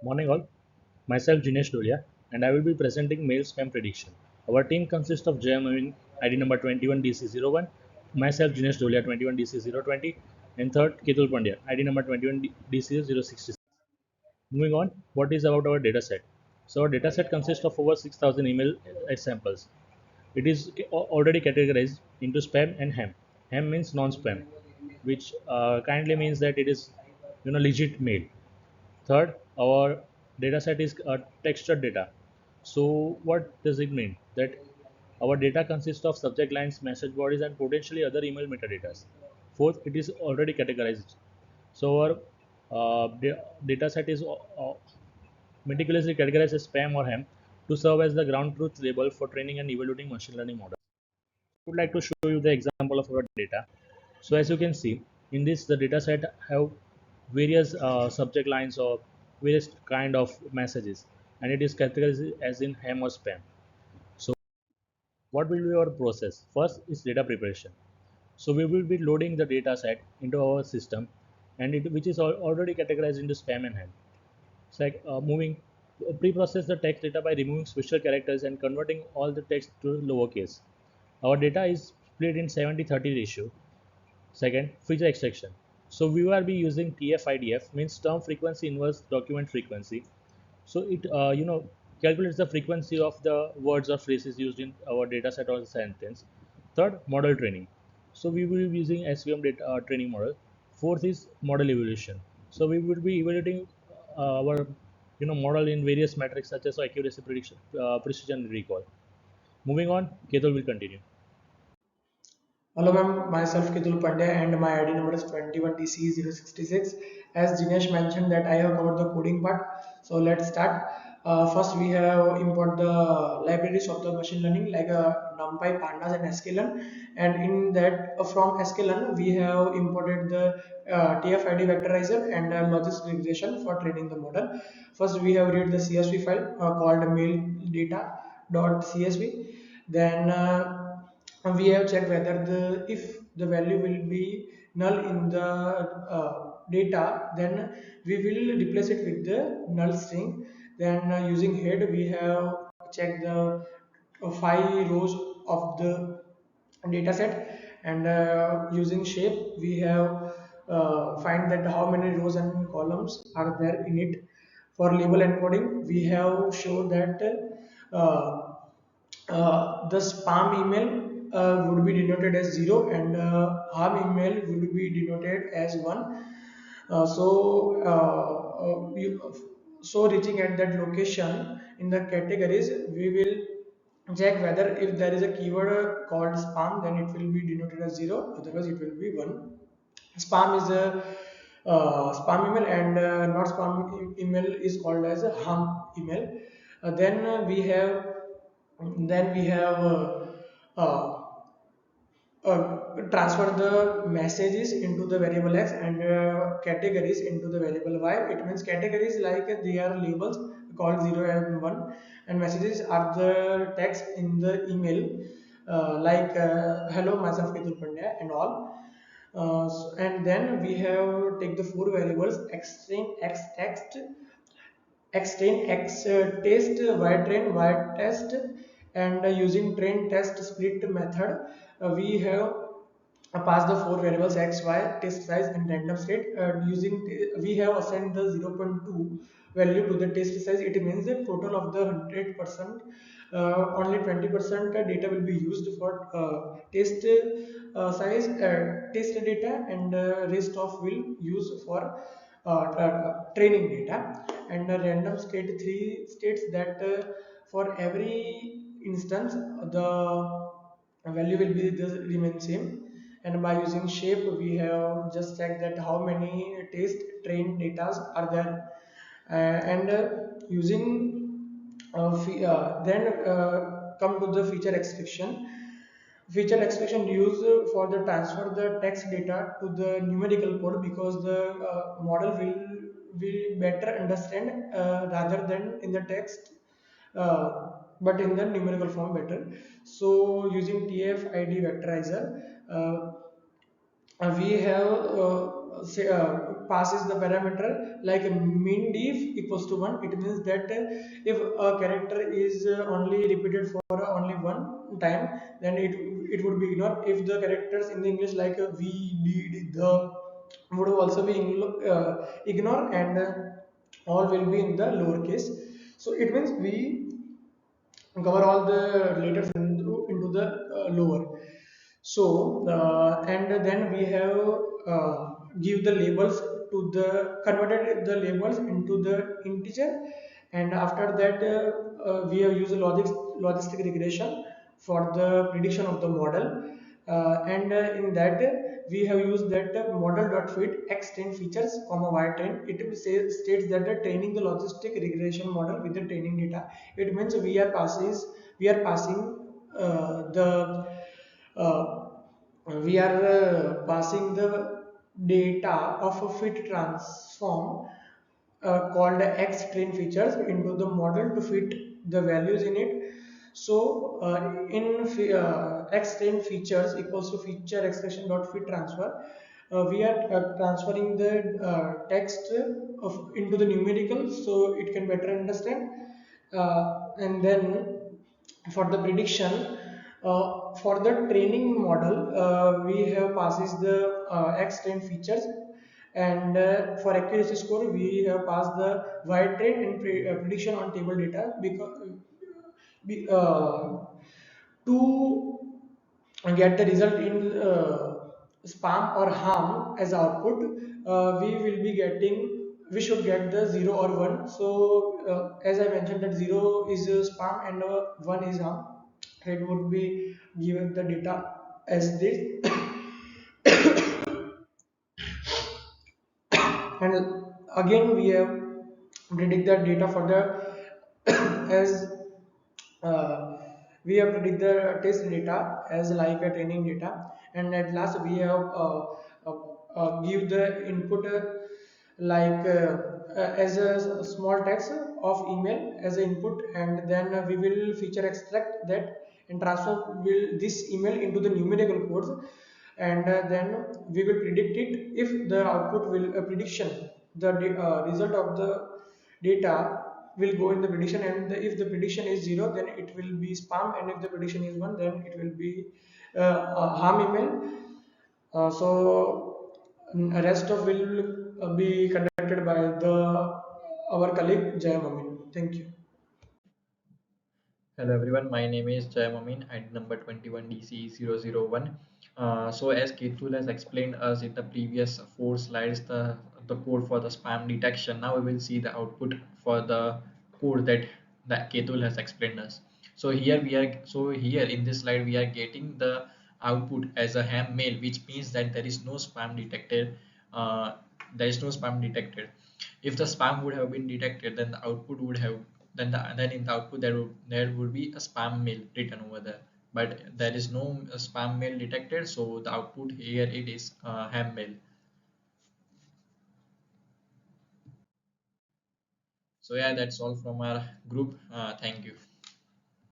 Morning all, myself Jinesh Dolia and I will be presenting mail spam prediction. Our team consists of JM ID number 21DC01, myself Jinesh Dolia 21DC020 and third Ketul Pandya ID number 21DC066. Moving on, what is about our dataset? So our dataset consists of over 6,000 email samples. It is already categorized into spam and ham. Ham means non-spam, which kindly means that it is legit mail. Third, our data set is textured data. So what does it mean? That our data consists of subject lines, message bodies, and potentially other email metadata. Fourth, it is already categorized. So our data set is meticulously categorized as spam or ham to serve as the ground truth label for training and evaluating machine learning models. I would like to show you the example of our data. So as you can see, in this the data set have various subject lines or various kind of messages, and it is categorized as in ham or spam. So what will be our process? First is data preparation. So we will be loading the data set into our system, and which is already categorized into spam and ham. So moving pre-process the text data by removing special characters and converting all the text to lowercase. Our data is split in 70-30 ratio. Second, feature extraction. So we will be using TF-IDF, means term frequency inverse document frequency. So it calculates the frequency of the words or phrases used in our data set or sentence. Third, model training. So we will be using SVM data training model. Fourth is model evaluation. So we will be evaluating our model in various metrics such as accuracy, prediction, precision, and recall. Moving on, Ketul will continue. Hello ma'am, myself Ketul Pandya and my ID number is 21DC066. As Dinesh mentioned that I have covered the coding part, so let's start. First we have import the libraries of the machine learning like NumPy, Pandas and sklearn, and in that from sklearn we have imported the TF-ID vectorizer and logic regression for training the model. First we have read the CSV file called mail data.csv. Then we have checked whether the if the value will be null in the data, then we will replace it with the null string. Then using head we have checked the 5 rows of the data set, and using shape we have find that how many rows and columns are there in it. For label encoding we have shown that uh, the spam email would be denoted as 0, and harm email would be denoted as 1. So reaching at that location in the categories we will check whether if there is a keyword called spam, then it will be denoted as 0, otherwise it will be 1. Spam is a spam email, and not spam email is called as a harm email. Then we have uh, transfer the messages into the variable x and categories into the variable y. It means categories like they are labels called 0 and 1, and messages are the text in the email like hello myself Ketul Pandya and all. And then we have take the four variables x string, x text, extend x test, y train, y test, and using train test split method we have pass the four variables x, y, test size, and random state. We have assigned the 0.2 value to the test size. It means the total of the 100%, only 20% data will be used for test test data, and rest of will use for training data. And random state 3 states that for every instance the value will be the remain same. And by using shape we have just checked that how many test trained data are there. And using then come to the feature extraction. Feature extraction used for the transfer the text data to the numerical code, because the model will better understand rather than in the text, but in the numerical form better. So using TF-ID vectorizer, we have passes the parameter like min def equals to 1. It means that if a character is only repeated for only one time, then it would be ignored. If the characters in the English like we, did, the would also be ignored, and all will be in the lowercase. So it means we cover all the letters into the lower. So and then we have give the labels to the converted the labels into the integer, and after that we have used logistic regression for the prediction of the model, and in that we have used that model dot fit x train features comma y train. It states that training the logistic regression model with the training data. It means we are passing the uh, we are passing the data of a fit transform called x train features into the model to fit the values in it. So x train features equals to feature expression dot fit transfer. We are transferring the text into the numerical so it can better understand. And then for the prediction, for the training model, we have passes the x train features, and for accuracy score we have passed the y train and prediction on table data, because to get the result in spam or harm as output, we should get the 0 or 1. So as I mentioned that 0 is spam and 1 is harm, it would be given the data as this. And again we have predict the data for the as uh, we have predict the test data as like a training data, and at last we have give the input like as a small text of email as an input, and then we will feature extract that and transfer will this email into the numerical codes, and then we will predict it if the output will prediction the result of the data will go in the prediction, and if the prediction is 0 then it will be spam, and if the prediction is 1 then it will be a harm email. So rest of will be conducted by the our colleague Jayam Amin. Thank you. Hello everyone, my name is Jai Mamin, ID number 21DC001. So as Ketul has explained us in the previous four slides the code for the spam detection, now we will see the output for the code that Ketul has explained us. So here in this slide we are getting the output as a ham mail, which means that there is no spam detected. There is no spam detected. If the spam would have been detected, then the output would have then in the output there would be a spam mail written over there, but there is no spam mail detected, so the output here it is ham mail. So yeah, that's all from our group. Thank you.